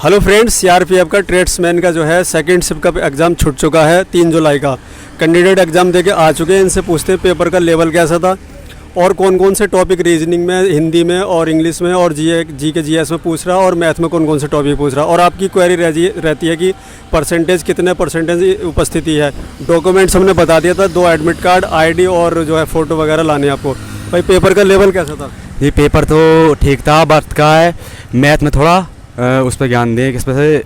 Hello friends, CRPF का tradesman का जो है सेकंड शिफ्ट का एग्ज़ाम छूट चुका है 3 जुलाई का। कैंडिडेट एग्ज़ाम देके आ चुके हैं। इनसे पूछते हैं पेपर का लेवल कैसा था और कौन कौन से टॉपिक रीजनिंग में, हिंदी में और इंग्लिश में और जी के जीएस में पूछ रहा और मैथ में कौन कौन से टॉपिक पूछ रहा। और आपकी क्वेरी रहती है कि परसेंटेज कितने परसेंटेज उपस्थिति है। डॉक्यूमेंट्स हमने बता दिया था, 2 एडमिट कार्ड, ID और जो है फ़ोटो वगैरह लाने आपको। भाई पेपर का लेवल कैसा था? ये पेपर तो ठीक था, बर्थ का है। मैथ में थोड़ा उस पर ज्ञान दें, किस पे से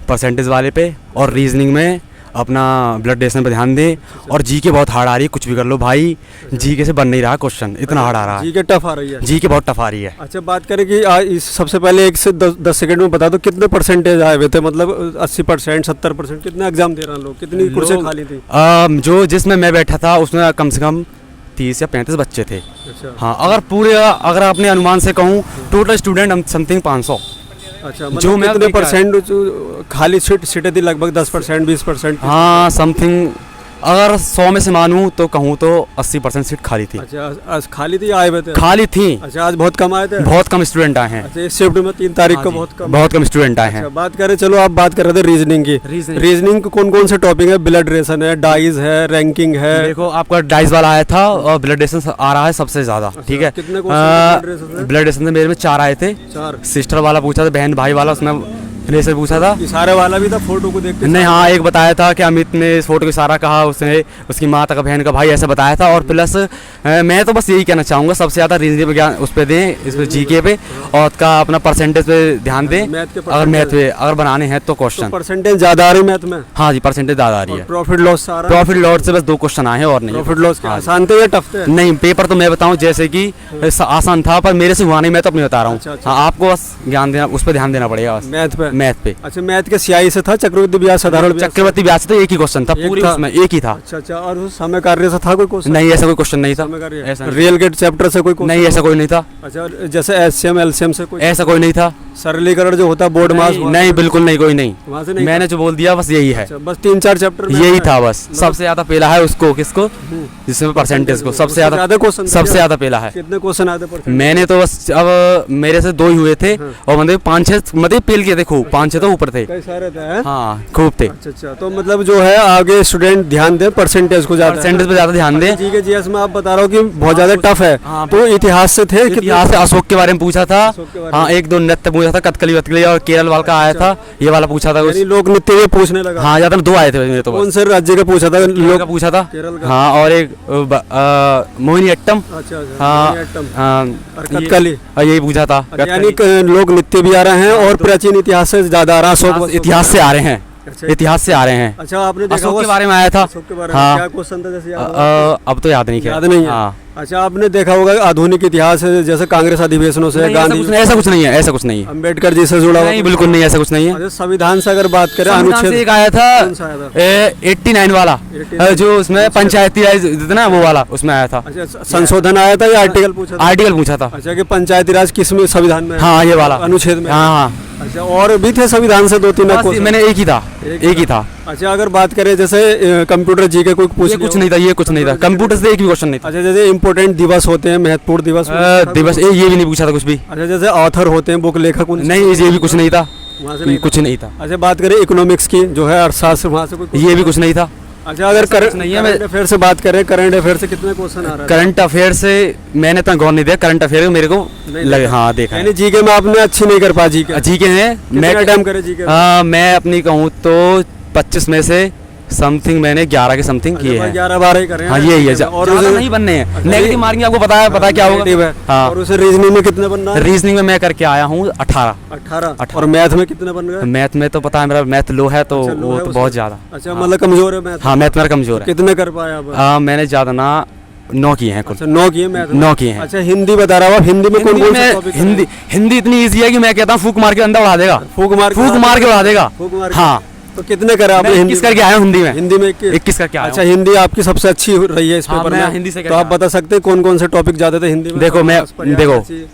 परसेंटेज वाले पे, और रीजनिंग में अपना ब्लड डोनेशन पे ध्यान दें। और जी के बहुत हार्ड आ रही है, कुछ भी कर लो भाई, जी के से बन नहीं रहा क्वेश्चन, इतना हार्ड आ रहा है। जी के टफ आ रही है? जी के बहुत टफ आ रही है। अच्छा, बात करें कि सबसे पहले 1 से 10 सेकंड में बता दो कितने परसेंटेज आए हुए थे, मतलब 80%, 70%, कितने एग्जाम दे रहे हैं लोग, कितनी कुर्सियाँ खाली थी? जो जिसमें मैं बैठा था उसमें कम से कम 30 या 35 बच्चे थे। अच्छा। हाँ, अगर अपने अनुमान से कहूँ टोटल स्टूडेंट समथिंग 500। अच्छा, मतलब जो मैं कितने परसेंट खाली सीटें थी? लगभग 10%, 20%? हाँ, समथिंग अगर 100 में से मानूँ तो कहूँ तो 80% सीट खाली थी। अच्छा, खाली थी, आए हुए थे? खाली थी। अच्छा, आज बहुत कम आए थे? बहुत कम स्टूडेंट आए हैं। अच्छा, इस शिफ्ट में 3 तारीख को बहुत कम स्टूडेंट आए हैं। अच्छा, बात करें, चलो आप बात कर रहे थे रीजनिंग की। रीजनिंग कौन कौन से टॉपिक है? ब्लड रेशन है, डाइज है, रैंकिंग है। देखो, आपका डाइज वाला आया था और ब्लड रेशन आ रहा है सबसे ज्यादा। ठीक है, कितने ब्लड रेशन में मेरे में 4 आए थे। 4? सिस्टर वाला पूछा था, बहन भाई वाला, उसमें से पूछा था। इशारे वाला भी था, फोटो को देख के? नहीं, हाँ, एक बताया था कि अमित ने इस फोटो को इशारा कहा, उसने उसकी माँ का, बहन का, भाई ऐसा बताया था। और प्लस मैं तो बस यही कहना चाहूँगा, सबसे ज़्यादा रीजनिंग ज्ञान उस पर दें, इस पर जीके पे, और उसका अपना परसेंटेज पे ध्यान दें। अगर मैथ पे अगर बनाने हैं तो क्वेश्चन परसेंटेज ज़्यादा आ रही है मैथ में? हाँ जी, परसेंटेज ज़्यादा आ रही है। प्रॉफिट लॉस से बस 2 क्वेश्चन आए हैं और नहीं। प्रॉफिट लॉस आसान थे या टफ थे? नहीं, पेपर तो मैं बताऊँ जैसे कि आसान था, पर मेरे से हुआ नहीं, मैं तो अपनी बता रहा हूँ। हाँ, आपको बस ज्ञान देना, उस पर ध्यान देना पड़ेगा, मैथ पे। अच्छा, मैथ के सीआई से था, चक्रवर्ती ब्याज, साधारण चक्रवर्ती ब्याज से तो एक ही क्वेश्चन था पूरी, उसमें एक ही था। अच्छा, और उस समय कार्य से था कोई क्वेश्चन? नहीं, ऐसा कोई क्वेश्चन नहीं था। रियल गेट चैप्टर से कोई नहीं, ऐसा कोई नहीं था। अच्छा, जैसे एचसीएम, एलसीएम से कोई? ऐसा कोई नहीं था। सरलीकरण जो होता है बोर्ड मास? नहीं, बिल्कुल नहीं, कोई नहीं। वहाँ से नहीं? मैंने जो बोल दिया बस यही है। बस 3-4 चैप्टर यही था बस। सबसे ज्यादा पेला है उसको, किसको? जिसमें परसेंटेज को सबसे ज्यादा पेला है। कितने क्वेश्चन आते हैं? मैंने तो बस, अब मेरे से 2 ही हुए थे और मतलब 5-6 मतलब पेल किए थे खूब, 5-6 तो ऊपर थे। हाँ, खूब थे। अच्छा, तो मतलब जो है आगे स्टूडेंट ध्यान दें परसेंटेज को, परसेंटेज पे ज्यादा ध्यान दें। जी के जीएस में आप बता रहा हो कि बहुत ज्यादा टफ है। तो इतिहास से थे? इतिहास से अशोक के बारे में पूछा था। हाँ, 1-2 नृत्य पूछा था, कथकली वथकली, और केरल वाला का आया था, ये वाला पूछा था। लोक नृत्य में पूछने लगा? हाँ, ज्यादा 2 आए थे मेरे तो। कौन से राज्य का पूछा था? लोग का पूछा था। हाँ, और एक मोहिनीअट्टम। हाँ, कथकली, यही पूछा था। यानी लोक नृत्य भी आ रहे हैं और प्राचीन इतिहास से ज्यादा आ रहा है। इतिहास से आ रहे हैं। इतिहास से आ रहे हैं। अच्छा, आपने देखा अशोक के बारे में आया था। हाँ, क्या क्वेश्चन था जैसे? अब तो याद नहीं है। हाँ। अच्छा, आपने देखा होगा आधुनिक इतिहास जैसे कांग्रेस अधिवेशनों से, गांधी, ऐसा कुछ नहीं है। अम्बेडकर जी से जुड़ा? नहीं, बिल्कुल नहीं, ऐसा कुछ नहीं है। अच्छा, संविधान से अगर बात करें, अनुच्छेद एक आया था 89 वाला, जो उसमें पंचायती राज ना, वो वाला उसमें आया था। अच्छा, संशोधन आया था या आर्टिकल पूछा था? आर्टिकल पूछा था। अच्छा, कि पंचायती राज किस में संविधान में? हाँ, ये वाला अनुच्छेद में। हाँ। अच्छा, और भी थे संविधान से 2-3? मैंने एक ही था। अच्छा, अगर बात करें जैसे कंप्यूटर जी के कोई पूछ? कुछ नहीं था, ये कुछ नहीं था। कंप्यूटर से एक भी क्वेश्चन नहीं था। अच्छा, जैसे इम्पोर्टेंट दिवस होते हैं, महत्वपूर्ण दिवस, ये भी नहीं पूछा था कुछ भी। अच्छा, जैसे ऑथर होते हैं, बुक लेखक, नहीं, ये भी कुछ नहीं था। वहाँ से कुछ नहीं था। अच्छा, बात करें इकोनॉमिक्स की, जो है अर्थशास्त्र, वहाँ से कोई? ये भी कुछ नहीं था। अच्छा, अगर करंट अफेयर से बात करें, करंट अफेयर से कितने क्वेश्चन आ रहा है? करंट अफेयर से मैंने इतना गौर नहीं दिया। करंट अफेयर मेरे को लगे, हाँ, देखा। यानी जीके में आपने अच्छी नहीं कर पा? जीके में मैं अटेम्प्ट करे जीके? मैं अपनी कहूँ तो 25 में से समथिंग मैंने 11 के समथिंग किए हैं। 11-12 ही करे? हाँ, यही है। और उसे नहीं बनने हैं, नेगेटिव मार्किंग आपको पता क्या होगा? हाँ। और उसे रीजनिंग में कितने बनना है? रीजनिंग में मैं करके आया हूँ 18। और मैथ में कितने बन गए? मैथ में तो पता है मेरा मैथ लो है, तो वो तो बहुत ज्यादा। अच्छा, मतलब कमजोर है मैथ? हाँ, मैथ मेरा कमजोर है। कितने कर पाया? मैंने ज्यादा ना 9 किए हैं। अच्छा, 9 किए मैथ? 9 किए हैं। अच्छा, हिंदी बता रहा हूँ, हिंदी में कौन से टॉपिक? हिंदी इतनी ईजी है कि मैं कहता हूँ फूक मार के अंदर बढ़ा देगा। फूक मार के बढ़ा देगा? हाँ। तो कितने करे आपने? 21 करके आया हूँ हिंदी में। हिंदी में 21 करके आया। अच्छा, हिंदी आपकी सबसे अच्छी रही है इस पेपर में? हिंदी से। तो आप बता सकते हैं कौन कौन से टॉपिक जाते थे हिंदी में? देखो,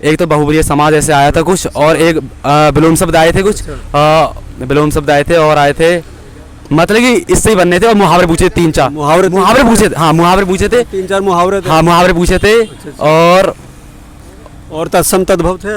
एक तो बहुब्रीहि समाज ऐसे आया था कुछ, और एक विलोम शब्द आए थे कुछ, विलोम शब्द आए थे, और आए थे मतलब कि इससे ही बनने थे। और मुहावरे पूछे 3-4 मुहावरे पूछे थे। हाँ, मुहावरे पूछे थे 3-4 मुहावरे थे। हाँ, मुहावरे पूछे थे। और तत्सम तद्भव थे?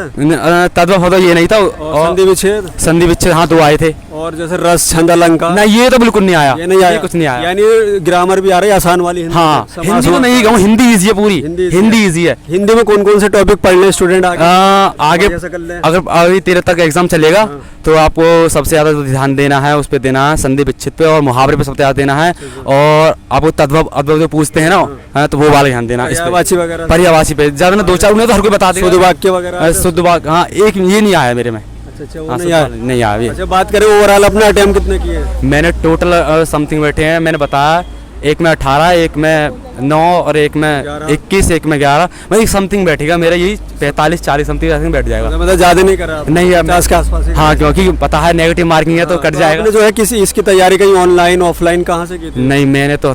तद्भव होता ये नहीं था। और संधि विच्छेद? संधि विच्छेद हाँ 2 आए थे। और जैसे रस छंद अलंकार? नहीं ये तो बिल्कुल नहीं आया, ये नहीं आया, कुछ नहीं आया। यानी ग्रामर भी आ रही है आसान वाली हिंदी? हाँ समास हिंदी तो वाला? नहीं कहूँ, हिंदी इजी है पूरी, हिंदी इजी है। हिंदी में कौन कौन से टॉपिक पढ़ने स्टूडेंट आगे बढ़िया से कर लें? अगर अभी 13 तक एग्जाम चलेगा तो आपको सबसे ज़्यादा ध्यान देना है उस पे, देना है संधि विच्छेद पे और मुहावरे पे सबसे ज़्यादा देना है। और आपको तद्भव अद्भव जो पूछते हैं ना, हाँ, तो वो वाला ध्यान देना इस पे। पर्यायवाची वगैरह? पर्यायवाची पे ज़्यादा ना 2-4 उन्हें तो हर कोई बता देगा। शुद्ध वाक्य वगैरह? शुद्ध वाक्य हाँ एक ये नहीं आया मेरे में। अच्छा वो हाँ, नहीं आया? नहीं आया ये। अच्छा बात करें ओवरऑल अपने अटेम्प्ट कितने किए? मैंने टोटल समथिंग बैठे हैं, मैंने बताया एक में 18, एक में 9 और एक में 21, एक में 11, मतलब समथिंग बैठेगा मेरा, यही 45-40 समथिंग बैठ जाएगा। मतलब ज्यादा नहीं करा आपने? नहीं 50 के आसपास ही? हाँ क्योंकि पता है नेगेटिव मार्किंग है तो कट जाएगा। आपने जो है किसी इसकी तैयारी कहीं ऑनलाइन ऑफलाइन कहाँ से की थी? नहीं मैंने तो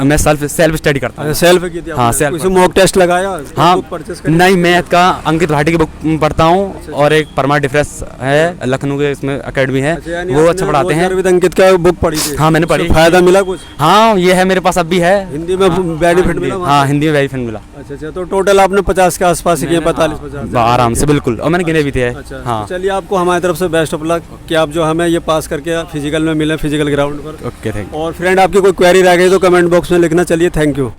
मैं सेल्फ स्टडी करता हूँ। सेल्फ की थी? हाँ, self। किसी मॉक टेस्ट लगाया? हाँ परचेस नहीं मैथ का अंकित भाटी की बुक पढ़ता हूँ और एक परमा डिफरेंस है लखनऊ के, इसमें अकेडमी है, वो अच्छा पढ़ाते हैं। अंकित का बुक पढ़ी थी? हाँ मैंने पढ़ी। फायदा मिला कुछ? हाँ ये है मेरे पास अब भी है। हिंदी में बेनिफिट मिला? हाँ हिंदी में बेनिफिट मिला। अच्छा तो टोटल आपने 50 के आसपास ही किए? 45-50 आराम से बिल्कुल, और मैंने गिने भी थे। अच्छा हाँ चलिए आपको हमारी तरफ से बेस्ट ऑफ लक कि आप जो हमें ये पास करके फिजिकल में मिले, फिजिकल ग्राउंड पर। Okay thank you. और फ्रेंड आपकी कोई क्वेरी रह गई तो कमेंट बॉक्स में लिखना। चलिए थैंक यू।